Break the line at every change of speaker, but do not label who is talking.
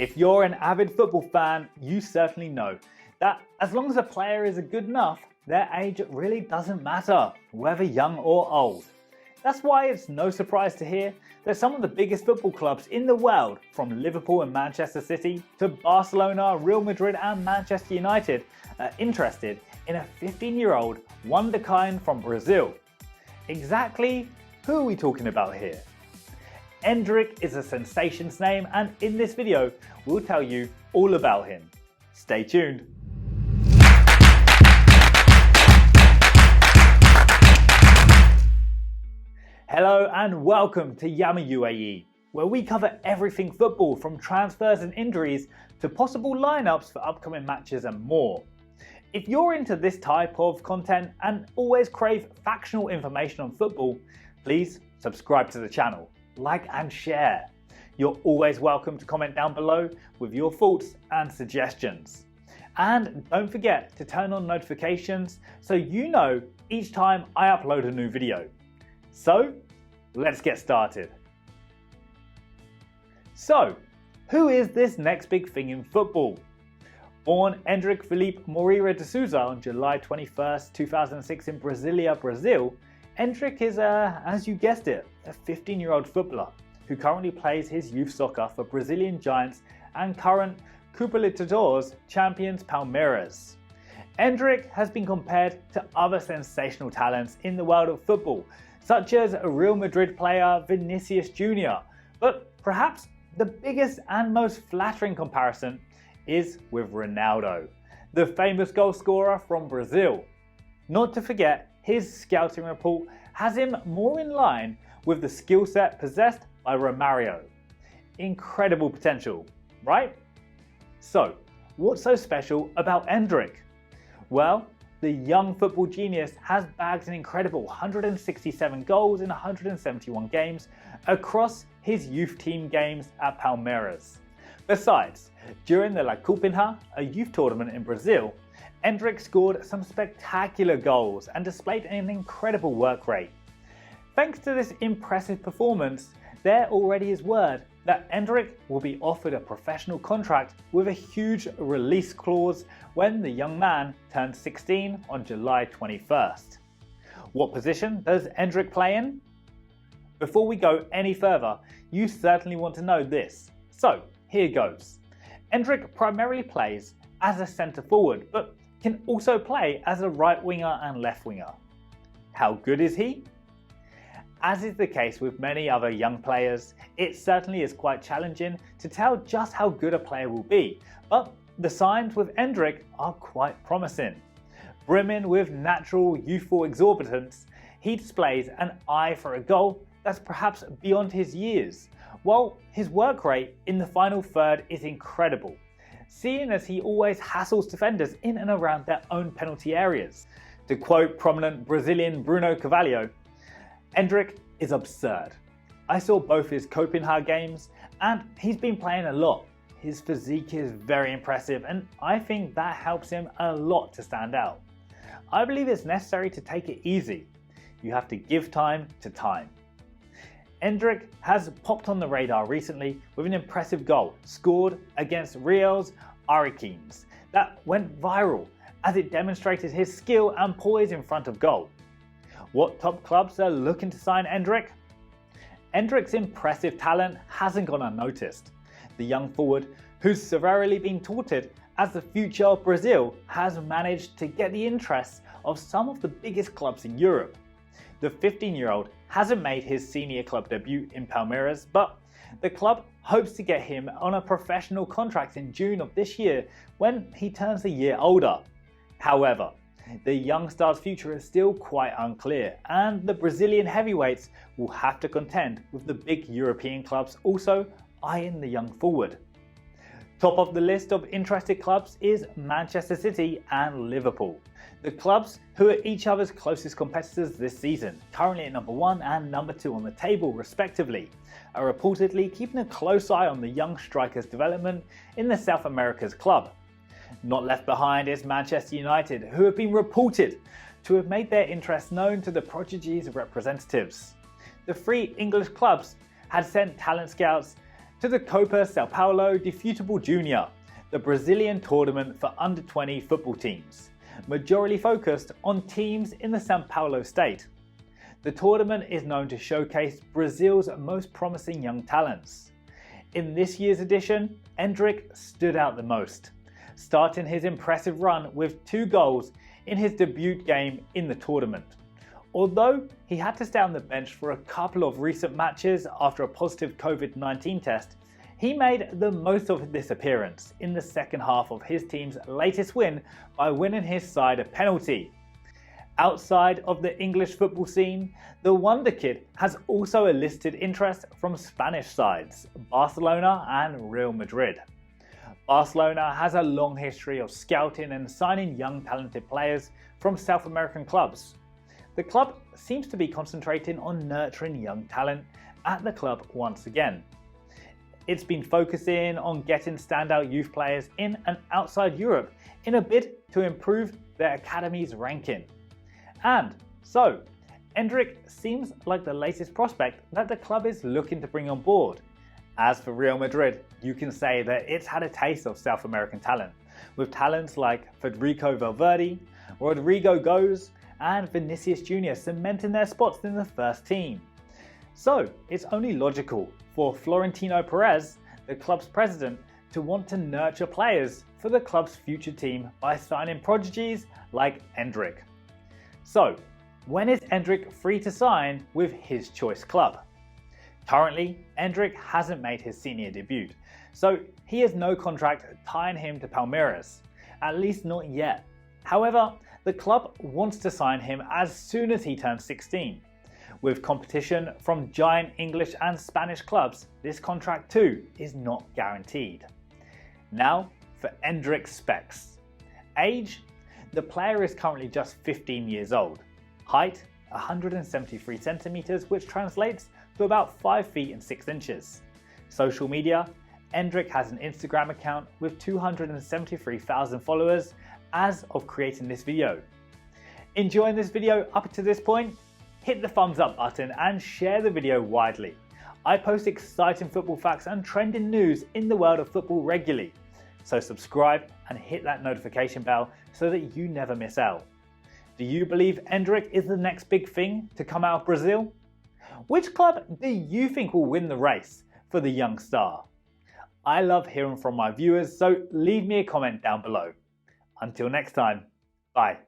If you're an avid football fan, you certainly know that as long as a player is good enough, their age really doesn't matter, whether young or old. That's why it's no surprise to hear that some of the biggest football clubs in the world, from Liverpool and Manchester City to Barcelona, Real Madrid and Manchester United, are interested in a 15-year-old wonderkind from Brazil. Exactly who are we talking about here? Endrick is a sensation's name, and in this video we'll tell you all about him. Stay tuned. Hello and welcome to Yama UAE, where we cover everything football from transfers and injuries to possible lineups for upcoming matches and more. If you're into this type of content and always crave factual information on football, please subscribe to the channel, like and share. You're always welcome to comment down below with your thoughts and suggestions. And don't forget to turn on notifications so you know each time I upload a new video. So, let's get started. So, who is this next big thing in football? Born Endrick Felipe Moreira de Souza on July 21st, 2006 in Brasilia, Brazil, Endrick is, as you guessed it, a 15-year-old footballer who currently plays his youth soccer for Brazilian giants and current Copa Libertadores champions Palmeiras. Endrick has been compared to other sensational talents in the world of football, such as a Real Madrid player Vinicius Jr., but perhaps the biggest and most flattering comparison is with Ronaldo, the famous goal scorer from Brazil. Not to forget, his scouting report has him more in line with the skill set possessed by Romario. Incredible potential, right? So, what's so special about Endrick? Well, the young football genius has bagged an incredible 167 goals in 171 games across his youth team games at Palmeiras. Besides, during the La Cupinha, a youth tournament in Brazil, Endrick scored some spectacular goals and displayed an incredible work rate. Thanks to this impressive performance, there already is word that Endrick will be offered a professional contract with a huge release clause when the young man turns 16 on July 21st. What position does Endrick play in? Before we go any further, you certainly want to know this. So, here goes. Endrick primarily plays as a centre forward, but can also play as a right winger and left winger. How good is he? As is the case with many other young players, it certainly is quite challenging to tell just how good a player will be, but the signs with Endrick are quite promising. Brimming with natural youthful exorbitance, he displays an eye for a goal that's perhaps beyond his years, while his work rate in the final third is incredible, seeing as he always hassles defenders in and around their own penalty areas. To quote prominent Brazilian Bruno Carvalho, Endrick is absurd. I saw both his Copenhagen games and he's been playing a lot. His physique is very impressive and I think that helps him a lot to stand out. I believe it's necessary to take it easy. You have to give time to time. Endrick has popped on the radar recently with an impressive goal scored against Real's Ariquemes that went viral as it demonstrated his skill and poise in front of goal. What top clubs are looking to sign Endrick? Endrick's impressive talent hasn't gone unnoticed. The young forward, who's severely been touted as the future of Brazil, has managed to get the interest of some of the biggest clubs in Europe. The 15-year-old hasn't made his senior club debut in Palmeiras, but the club hopes to get him on a professional contract in June of this year when he turns a year older. However, the young star's future is still quite unclear, and the Brazilian heavyweights will have to contend with the big European clubs also eyeing the young forward. Top of the list of interested clubs is Manchester City and Liverpool, the clubs who are each other's closest competitors this season, currently at number 1 and number 2 on the table respectively, are reportedly keeping a close eye on the young striker's development in the South America's club. Not left behind is Manchester United, who have been reported to have made their interest known to the prodigy's representatives. The three English clubs had sent talent scouts to the Copa São Paulo de Futebol Júnior, the Brazilian tournament for under-20 football teams, majorly focused on teams in the São Paulo state. The tournament is known to showcase Brazil's most promising young talents. In this year's edition, Endrick stood out the most, starting his impressive run with 2 goals in his debut game in the tournament. Although he had to stay on the bench for a couple of recent matches after a positive COVID-19 test, he made the most of this appearance in the second half of his team's latest win by winning his side a penalty. Outside of the English football scene, the Wonder Kid has also elicited interest from Spanish sides, Barcelona and Real Madrid. Barcelona has a long history of scouting and signing young talented players from South American clubs. The club seems to be concentrating on nurturing young talent at the club once again. It's been focusing on getting standout youth players in and outside Europe in a bid to improve their academy's ranking. And so, Endrick seems like the latest prospect that the club is looking to bring on board. As for Real Madrid, you can say that it's had a taste of South American talent, with talents like Federico Valverde, Rodrigo Goes, and Vinicius Jr. cementing their spots in the first team. So, it's only logical for Florentino Perez, the club's president, to want to nurture players for the club's future team by signing prodigies like Endrick. So, when is Endrick free to sign with his choice club? Currently, Endrick hasn't made his senior debut, so he has no contract tying him to Palmeiras, at least not yet. However, the club wants to sign him as soon as he turns 16. With competition from giant English and Spanish clubs, this contract too is not guaranteed. Now for Endrick's specs. Age: the player is currently just 15 years old. Height: 173 centimeters, which translates to about 5 feet and 6 inches. Social media: Endrick has an Instagram account with 273,000 followers as of creating this video. Enjoying this video up to this point? Hit the thumbs up button and share the video widely. I post exciting football facts and trending news in the world of football regularly, so subscribe and hit that notification bell so that you never miss out. Do you believe Endrick is the next big thing to come out of Brazil? Which club do you think will win the race for the young star? I love hearing from my viewers, so leave me a comment down below. Until next time, bye.